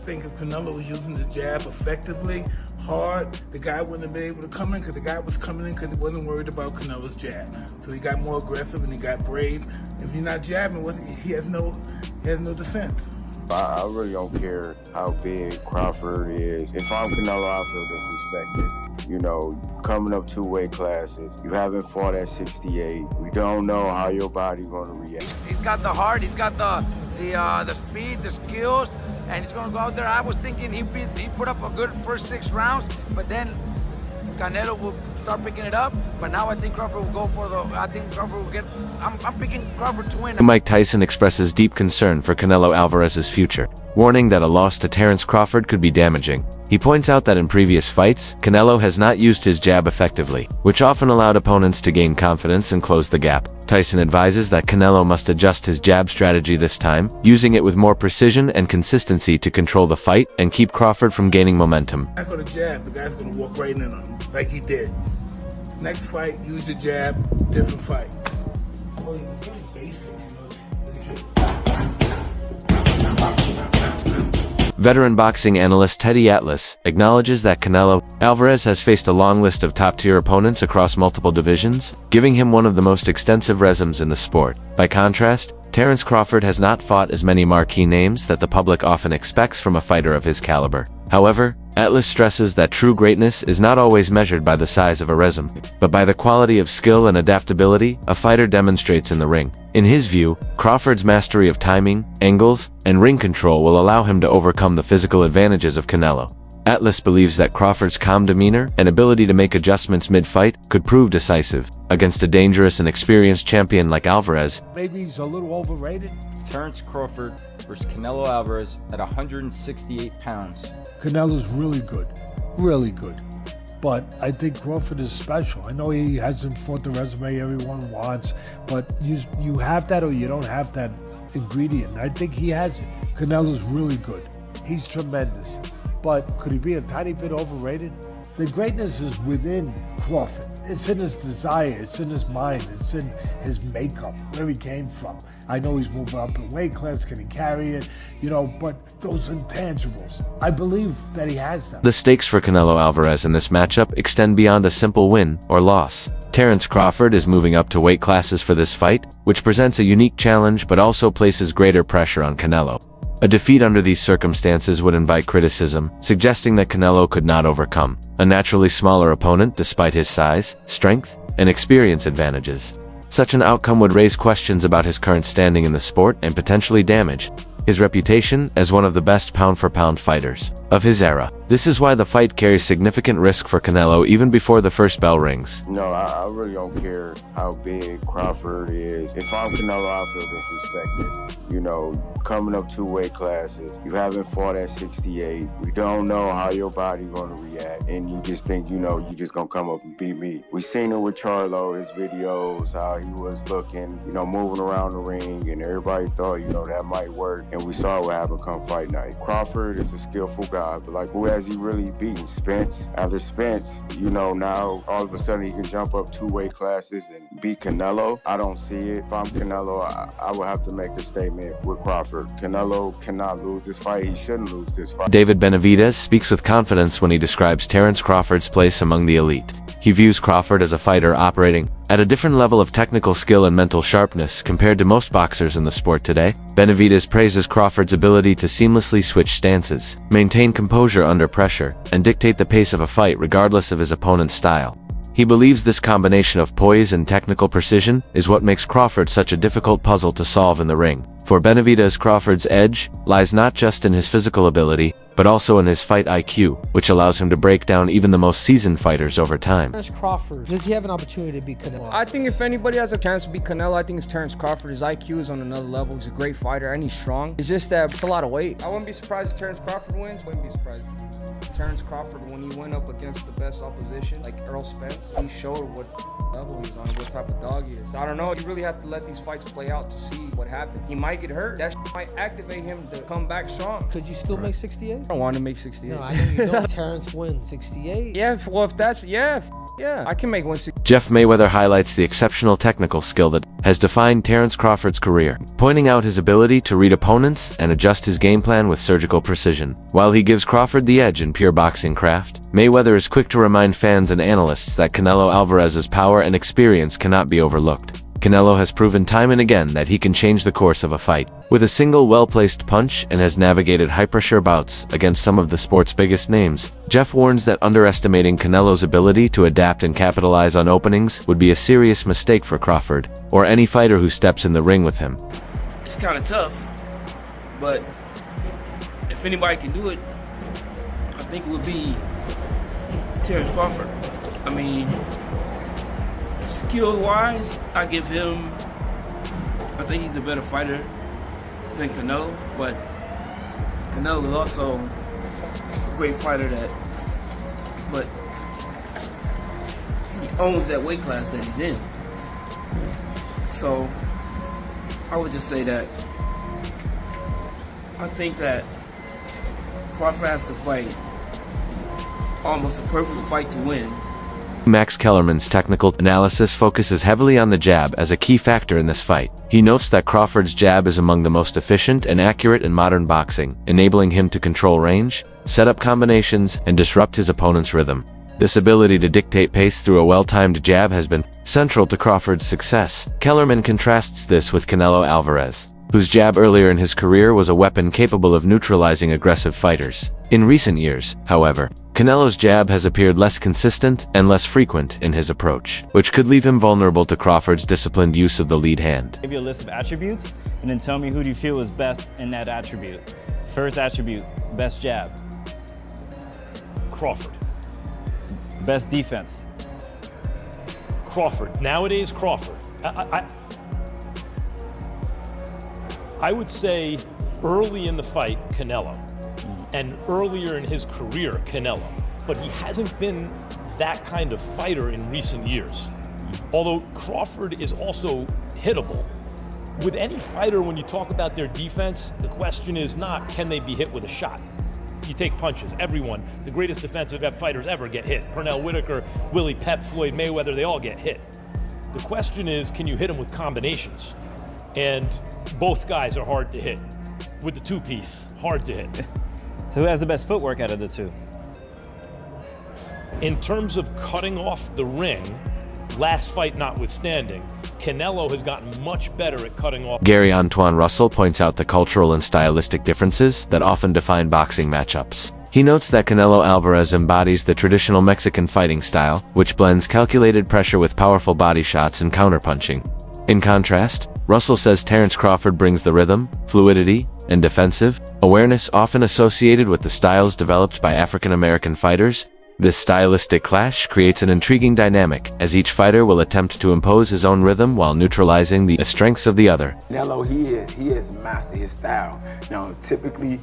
think if Canelo was using the jab effectively, hard, the guy wouldn't have been able to come in because the guy was coming in because he wasn't worried about Canelo's jab. So he got more aggressive and he got brave. If you're not jabbing, he has no defense. I really don't care how big Crawford is. If I'm Canelo, I feel disrespected. You know, coming up 2 weight classes, you haven't fought at 68. We don't know how your body's gonna react. He's got the heart, he's got the speed, the skills, and he's gonna go out there. I was thinking he put up a good first 6 rounds, but then Canelo will start picking it up. But now I think Crawford will go for Crawford will get, I'm picking Crawford to win. Mike Tyson expresses deep concern for Canelo Alvarez's future, warning that a loss to Terence Crawford could be damaging. He points out that in previous fights, Canelo has not used his jab effectively, which often allowed opponents to gain confidence and close the gap. Tyson advises that Canelo must adjust his jab strategy this time, using it with more precision and consistency to control the fight and keep Crawford from gaining momentum. The guy's going to jab, the guy's going to walk right in on him, like he did. Next fight, use your jab, different fight. Well, it's really basic, Veteran boxing analyst Teddy Atlas acknowledges that Canelo Alvarez has faced a long list of top-tier opponents across multiple divisions, giving him one of the most extensive resumes in the sport. By contrast, Terence Crawford has not fought as many marquee names that the public often expects from a fighter of his caliber. However, Atlas stresses that true greatness is not always measured by the size of a resume, but by the quality of skill and adaptability a fighter demonstrates in the ring. In his view, Crawford's mastery of timing, angles, and ring control will allow him to overcome the physical advantages of Canelo. Atlas believes that Crawford's calm demeanor and ability to make adjustments mid-fight could prove decisive against a dangerous and experienced champion like Alvarez. Maybe he's a little overrated. Terence Crawford versus Canelo Alvarez at 168 pounds. Canelo's really good. But I think Crawford is special. I know he hasn't fought the resume everyone wants, but you have that or you don't have that ingredient. I think he has it. Canelo's really good. He's tremendous. But could he be a tiny bit overrated? The greatness is within Crawford. It's in his desire, it's in his mind, it's in his makeup, where he came from. I know he's moving up in weight class, can he carry it? But those intangibles, I believe that he has them. The stakes for Canelo Alvarez in this matchup extend beyond a simple win or loss. Terence Crawford is moving up to weight classes for this fight, which presents a unique challenge but also places greater pressure on Canelo. A defeat under these circumstances would invite criticism, suggesting that Canelo could not overcome a naturally smaller opponent despite his size, strength, and experience advantages. Such an outcome would raise questions about his current standing in the sport and potentially damage his reputation as one of the best pound-for-pound fighters of his era. This is why the fight carries significant risk for Canelo even before the first bell rings. No, I really don't care how big Crawford is. If I'm Canelo, I feel disrespected. You know, coming up 2 weight classes, you haven't fought at 68. We don't know how your body's gonna react, and you just think, you just gonna come up and beat me. We seen it with Charlo, his videos, how he was looking, moving around the ring, and everybody thought, that might work. And we saw what happened come fight night. Crawford is a skillful guy, but who has he really beaten? Spence. After Spence, now all of a sudden he can jump up 2 weight classes and beat Canelo. I don't see it. If I'm Canelo, I would have to make a statement with Crawford. Canelo cannot lose this fight. He shouldn't lose this fight. David Benavidez speaks with confidence when he describes Terence Crawford's place among the elite. He views Crawford as a fighter operating at a different level of technical skill and mental sharpness compared to most boxers in the sport today. Benavidez praises Crawford's ability to seamlessly switch stances, maintain composure under pressure, and dictate the pace of a fight regardless of his opponent's style. He believes this combination of poise and technical precision is what makes Crawford such a difficult puzzle to solve in the ring. For Benavidez, Crawford's edge lies not just in his physical ability, but also in his fight IQ, which allows him to break down even the most seasoned fighters over time. Terence Crawford, does he have an opportunity to beat Canelo? I think if anybody has a chance to beat Canelo, I think it's Terence Crawford. His IQ is on another level. He's a great fighter and he's strong. It's just that it's a lot of weight. I wouldn't be surprised if Terence Crawford wins. Wouldn't be surprised. Terence Crawford, when he went up against the best opposition, like Earl Spence, he showed what level he's on, what type of dog he is. I don't know. You really have to let these fights play out to see what happens. He might get hurt. That might activate him to come back strong. Could you still make 68? I don't want to make 68. No, I know you don't. Terence wins 68. Yeah, well, if that's, yeah, I can make 160. Jeff Mayweather highlights the exceptional technical skill that has defined Terence Crawford's career, pointing out his ability to read opponents and adjust his game plan with surgical precision. While he gives Crawford the edge in pure boxing craft, Mayweather is quick to remind fans and analysts that Canelo Alvarez's power and experience cannot be overlooked. Canelo has proven time and again that he can change the course of a fight with a single well-placed punch and has navigated high-pressure bouts against some of the sport's biggest names. Jeff warns that underestimating Canelo's ability to adapt and capitalize on openings would be a serious mistake for Crawford or any fighter who steps in the ring with him. It's kind of tough, but if anybody can do it, I think it would be Terence Crawford. I mean, skill-wise, I think he's a better fighter than Canelo, but Canelo is also a great fighter but he owns that weight class that he's in. So I would just say that I think that Crawford has to fight almost a perfect fight to win. Max Kellerman's technical analysis focuses heavily on the jab as a key factor in this fight. He notes that Crawford's jab is among the most efficient and accurate in modern boxing, enabling him to control range, set up combinations, and disrupt his opponent's rhythm. This ability to dictate pace through a well-timed jab has been central to Crawford's success. Kellerman contrasts this with Canelo Alvarez, whose jab earlier in his career was a weapon capable of neutralizing aggressive fighters. In recent years, however, Canelo's jab has appeared less consistent and less frequent in his approach, which could leave him vulnerable to Crawford's disciplined use of the lead hand. Give you a list of attributes, and then tell me who do you feel is best in that attribute. First attribute, best jab. Crawford. Best defense. Crawford. Nowadays, Crawford. I would say early in the fight, Canelo, and earlier in his career, Canelo. But he hasn't been that kind of fighter in recent years. Although Crawford is also hittable. With any fighter, when you talk about their defense, the question is not, can they be hit with a shot? You take punches. Everyone, the greatest defensive fighters ever get hit. Pernell Whitaker, Willie Pep, Floyd Mayweather, they all get hit. The question is, can you hit them with combinations? And both guys are hard to hit. With the two-piece, hard to hit. So who has the best footwork out of the two? In terms of cutting off the ring, last fight notwithstanding, Canelo has gotten much better at cutting off. Gary Antoine Russell points out the cultural and stylistic differences that often define boxing matchups. He notes that Canelo Alvarez embodies the traditional Mexican fighting style, which blends calculated pressure with powerful body shots and counterpunching. In contrast, Russell says Terence Crawford brings the rhythm, fluidity, and defensive awareness often associated with the styles developed by African-American fighters. This stylistic clash creates an intriguing dynamic, as each fighter will attempt to impose his own rhythm while neutralizing the strengths of the other. Canelo, he has mastered his style. Now, typically,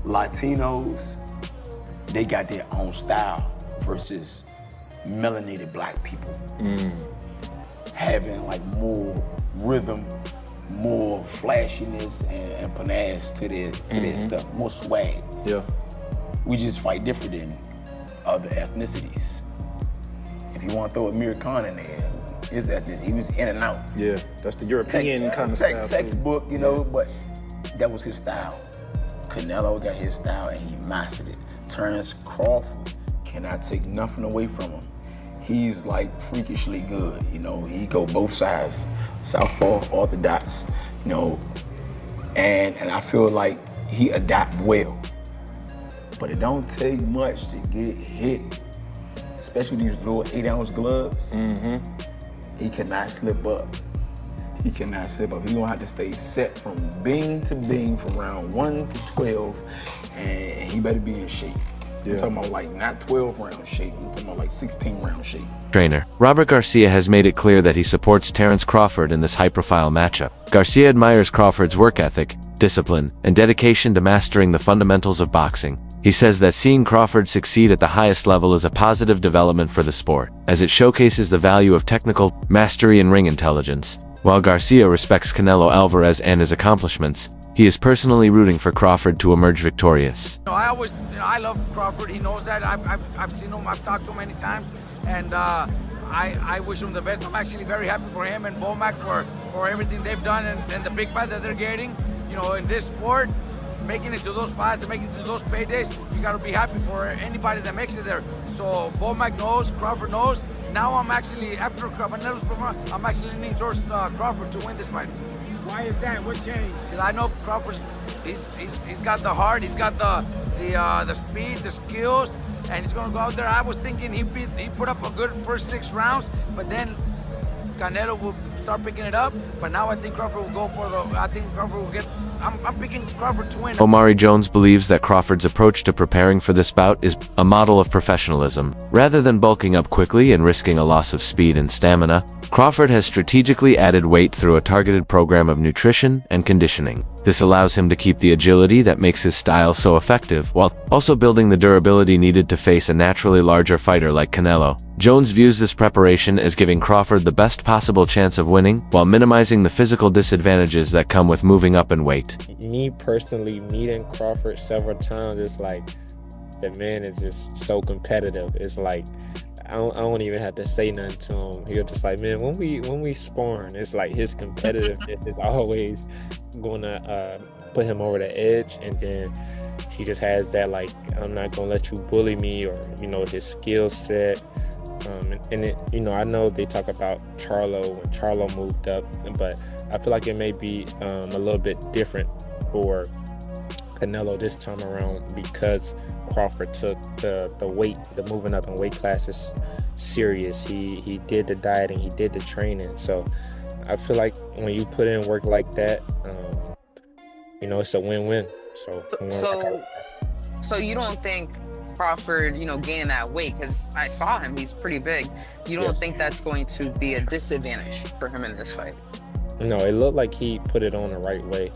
Latinos, they got their own style versus melanated black people. Having like more rhythm, more flashiness and panache to their stuff, more swag. Yeah. We just fight different than other ethnicities. If you want to throw Amir Khan in there, his ethnicity, he was in and out. Yeah, that's the European kind of style. Textbook, you know, but that was his style. Canelo got his style and he mastered it. Terence Crawford cannot take nothing away from him. He's like freakishly good, you know. He go both sides, southpaw, orthodox, you know, and I feel like he adapt well. But it don't take much to get hit, especially these little 8-ounce gloves. He cannot slip up. He cannot slip up. He's gonna have to stay set from bing to bing from round 1 to 12, and he better be in shape. I'm talking about like not 12-round shape, I'm talking about like 16-round shape. Trainer Robert Garcia has made it clear that he supports Terence Crawford in this high-profile matchup. Garcia admires Crawford's work ethic, discipline, and dedication to mastering the fundamentals of boxing. He says that seeing Crawford succeed at the highest level is a positive development for the sport, as it showcases the value of technical mastery and ring intelligence. While Garcia respects Canelo Alvarez and his accomplishments, he is personally rooting for Crawford to emerge victorious. I love Crawford. He knows that. I've seen him. I've talked to him many times, and I wish him the best. I'm actually very happy for him and Bomac for everything they've done and the big fight that they're getting. You know, in this sport, making it to those fights and making it to those paydays, you got to be happy for anybody that makes it there. So Bomac knows, Crawford knows. Now I'm actually, after Canelo's performance, I'm actually leaning towards Crawford to win this fight. Why is that? What changed? Because I know Crawford's he's got the heart, he's got the speed, the skills, and he's gonna go out there. I was thinking he put up a good first 6 rounds, but then Canelo will start picking it up. But now I think Crawford will go for Crawford will get. I'm picking Crawford to win. Omari Jones believes that Crawford's approach to preparing for this bout is a model of professionalism. Rather than bulking up quickly and risking a loss of speed and stamina, Crawford has strategically added weight through a targeted program of nutrition and conditioning. This allows him to keep the agility that makes his style so effective, while also building the durability needed to face a naturally larger fighter like Canelo. Jones views this preparation as giving Crawford the best possible chance of winning, while minimizing the physical disadvantages that come with moving up in weight. Me personally, meeting Crawford several times, it's like the man is just so competitive. It's like I don't even have to say nothing to him. He'll just like, man, when we sparring, it's like his competitiveness is always gonna put him over the edge, and then he just has that like, I'm not gonna let you bully me, or his skill set. And it, I know they talk about Charlo when Charlo moved up, but I feel like it may be a little bit different for Canelo this time around, because Crawford took the moving up in weight classes serious. He did the dieting, he did the training. So I feel like when you put in work like that, it's a win-win. So you don't think Crawford, gaining that weight, because I saw him, he's pretty big. You don't think that's going to be a disadvantage for him in this fight? No, it looked like he put it on the right way.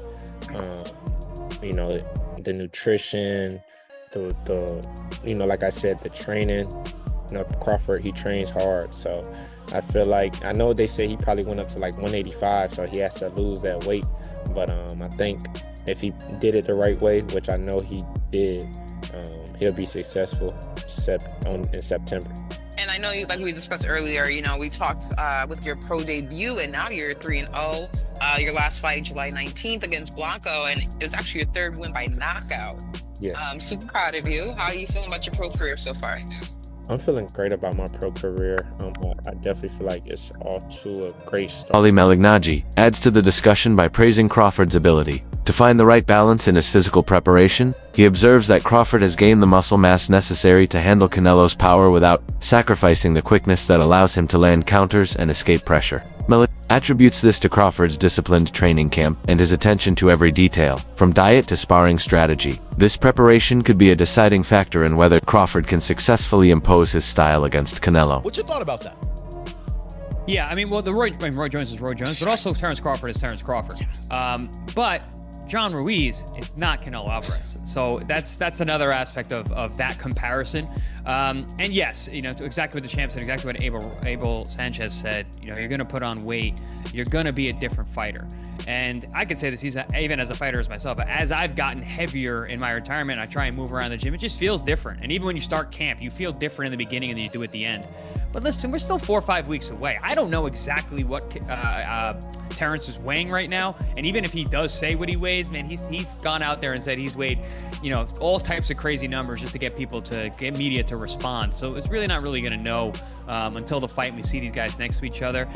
The nutrition, the like I said, the training. Crawford, he trains hard, so I feel like, I know they say he probably went up to like 185, so he has to lose that weight. But I think if he did it the right way, which I know he did, he'll be successful in September. And I know you, like we discussed earlier, we talked with your pro debut, and now you're 3-0. Your last fight, July 19th against Blanco, and it was actually your 3rd win by knockout. Yes. Super proud of you. How are you feeling about your pro career so far? I'm feeling great about my pro career. I definitely feel like it's off to a great start. Ali Malignaggi adds to the discussion by praising Crawford's ability to find the right balance in his physical preparation. He observes that Crawford has gained the muscle mass necessary to handle Canelo's power without sacrificing the quickness that allows him to land counters and escape pressure. Malignaggi attributes this to Crawford's disciplined training camp and his attention to every detail, from diet to sparring strategy. This preparation could be a deciding factor in whether Crawford can successfully impose his style against Canelo. What's your thought about that? Yeah, Roy Jones is Roy Jones, but also Terence Crawford is Terence Crawford. But John Ruiz is not Canelo Alvarez. So that's another aspect of that comparison. And yes, exactly what the champ said, exactly what Abel Sanchez said, you're going to put on weight, you're going to be a different fighter. And I can say this even as a fighter as myself, as I've gotten heavier in my retirement, I try and move around the gym, it just feels different. And even when you start camp, you feel different in the beginning than you do at the end. But listen, we're still 4 or 5 weeks away. I don't know exactly what Terence is weighing right now. And even if he does say what he weighs, man, he's gone out there and said he's weighed, all types of crazy numbers just to get media to respond. So it's really not really going to know until the fight and we see these guys next to each other.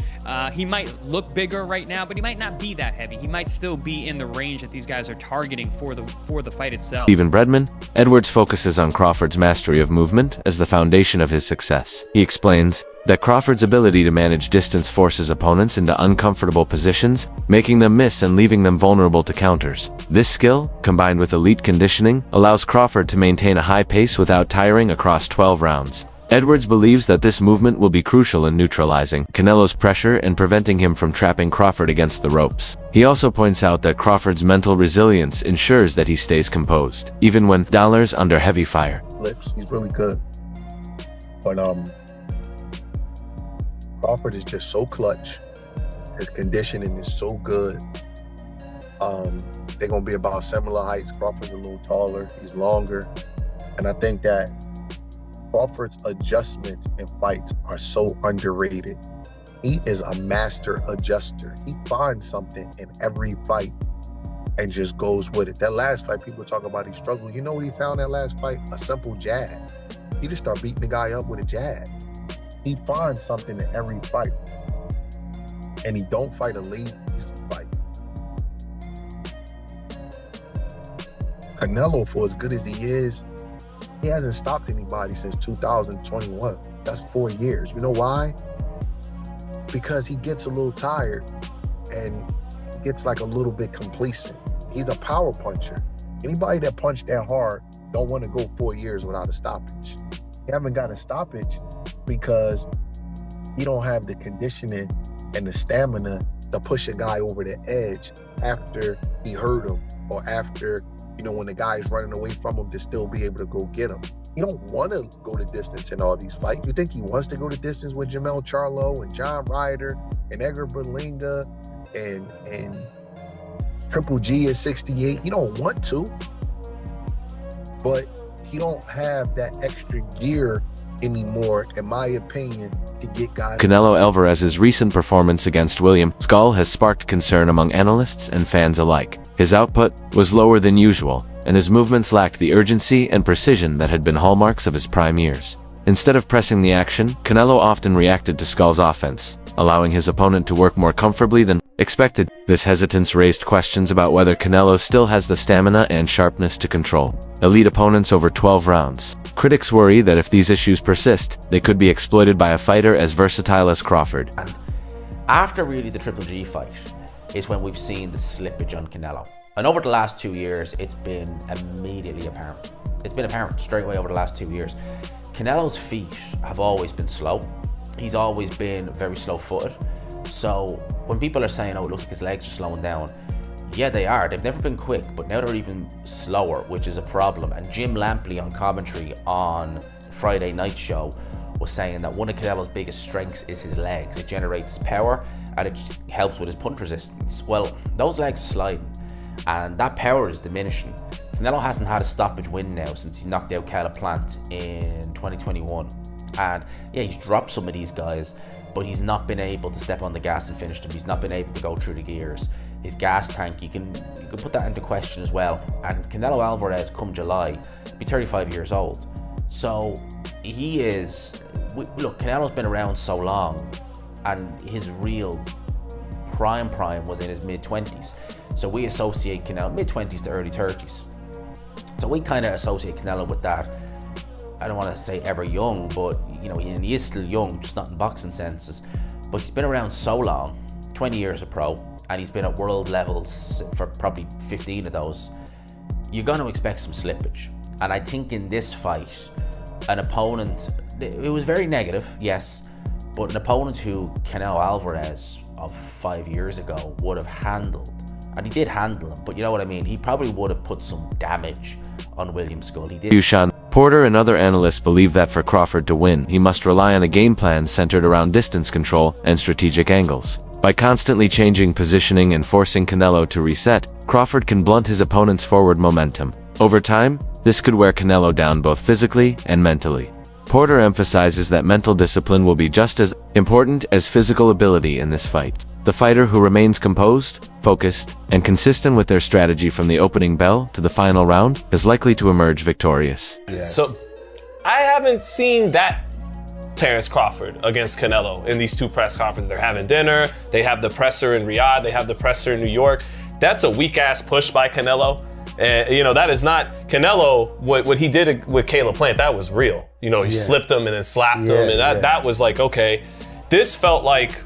He might look bigger right now, but he might not be that heavy. He might still be in the range that these guys are targeting for the fight itself. Stephen Bredman, Edwards focuses on Crawford's mastery of movement as the foundation of his success. He explains that Crawford's ability to manage distance forces opponents into uncomfortable positions, making them miss and leaving them vulnerable to counters. This skill, combined with elite conditioning, allows Crawford to maintain a high pace without tiring across 12 rounds. Edwards believes that this movement will be crucial in neutralizing Canelo's pressure and preventing him from trapping Crawford against the ropes. He also points out that Crawford's mental resilience ensures that he stays composed, even when dollars under heavy fire. He's really good. But Crawford is just so clutch, His conditioning is so good. They're gonna be about similar heights. Crawford's a little taller, he's longer. And I think that Crawford's adjustments in fights are so underrated. He is a master adjuster. He finds something in every fight and just goes with it. That last fight, people talk about he struggled. You know what he found that last fight? A simple jab. He just started beating the guy up with a jab. He finds something in every fight. And he don't fight a lazy fight. Canelo, for as good as he is, he hasn't stopped anybody since 2021. That's 4 years. You know why? Because he gets a little tired and gets like a little bit complacent. He's a power puncher. Anybody that punched that hard don't want to go 4 years without a stoppage. He haven't got a stoppage because he don't have the conditioning and the stamina to push a guy over the edge after he hurt him, or after, you know, when the guy's running away from him, to still be able to go get him. He don't want to go the distance in all these fights. You think he wants to go the distance with Jamel Charlo and John Ryder and Edgar Berlanga and Triple G at 68? He don't want to, but he don't have that extra gear anymore, in my opinion, to get guys. Canelo Alvarez's recent performance against William Skull has sparked concern among analysts and fans alike. His output was lower than usual, and his movements lacked the urgency and precision that had been hallmarks of his prime years. Instead of pressing the action, Canelo often reacted to Skull's offense, allowing his opponent to work more comfortably than expected. This hesitance raised questions about whether Canelo still has the stamina and sharpness to control elite opponents over 12 rounds. Critics worry that if these issues persist, they could be exploited by a fighter as versatile as Crawford. And after really the Triple G fight is when we've seen the slippage on Canelo. And over the last 2 years, it's been immediately apparent. It's been apparent straight away over the last 2 years. Canelo's feet have always been slow. He's always been very slow-footed. So when people are saying, oh, it looks like his legs are slowing down, yeah, they are. They've never been quick, but now they're even slower, which is a problem. And Jim Lampley on commentary on Friday night show was saying that one of Canelo's biggest strengths is his legs. It generates power and it helps with his punch resistance. Well, those legs are sliding and that power is diminishing. Canelo hasn't had a stoppage win now since he knocked out Caleb Plant in 2021. And yeah, he's dropped some of these guys, but he's not been able to step on the gas and finish them. He's not been able to go through the gears. His gas tank, you can put that into question as well. And Canelo Alvarez, come July, be 35 years old. So he is, look, Canelo's been around so long and his real prime was in his mid-20s. So we associate Canelo, mid-20s to early 30s. So we kind of associate Canelo with that. I don't want to say ever young, but you know, he is still young, just not in boxing senses. But he's been around so long, 20 years a pro, and he's been at world levels for probably 15 of those. You're going to expect some slippage. And I think in this fight, an opponent, it was very negative, yes, but an opponent who Canelo Alvarez of 5 years ago would have handled, and he did handle him, but you know what I mean, he probably would have put some damage on William Skull. He did. Sean Porter and other analysts believe that for Crawford to win, he must rely on a game plan centered around distance control and strategic angles. By constantly changing positioning and forcing Canelo to reset, Crawford can blunt his opponent's forward momentum. Over time, this could wear Canelo down both physically and mentally. Porter emphasizes that mental discipline will be just as important as physical ability in this fight. The fighter who remains composed, focused, and consistent with their strategy from the opening bell to the final round is likely to emerge victorious. Yes. So, I haven't seen that Terence Crawford against Canelo in these two press conferences. They're having dinner, they have the presser in Riyadh, they have the presser in New York. That's a weak-ass push by Canelo. And, you know, that is not Canelo, what he did with Caleb Plant, that was real. You know, he slipped him and then slapped him, and that was like, okay. This felt like,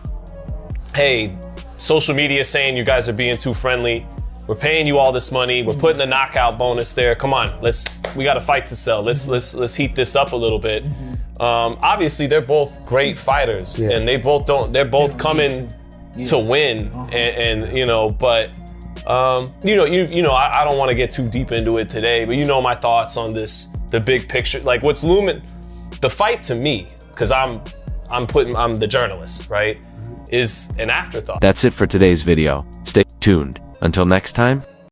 hey, social media saying you guys are being too friendly. We're paying you all this money. We're putting a knockout bonus there. Come on, we got a fight to sell. Let's heat this up a little bit. Obviously, they're both great fighters, and they're both coming to win, and you know, but. I don't want to get too deep into it today, but you know my thoughts on this, the big picture, like what's looming, the fight to me, because I'm the journalist, right? is an afterthought. That's it for today's video. Stay tuned. Until next time,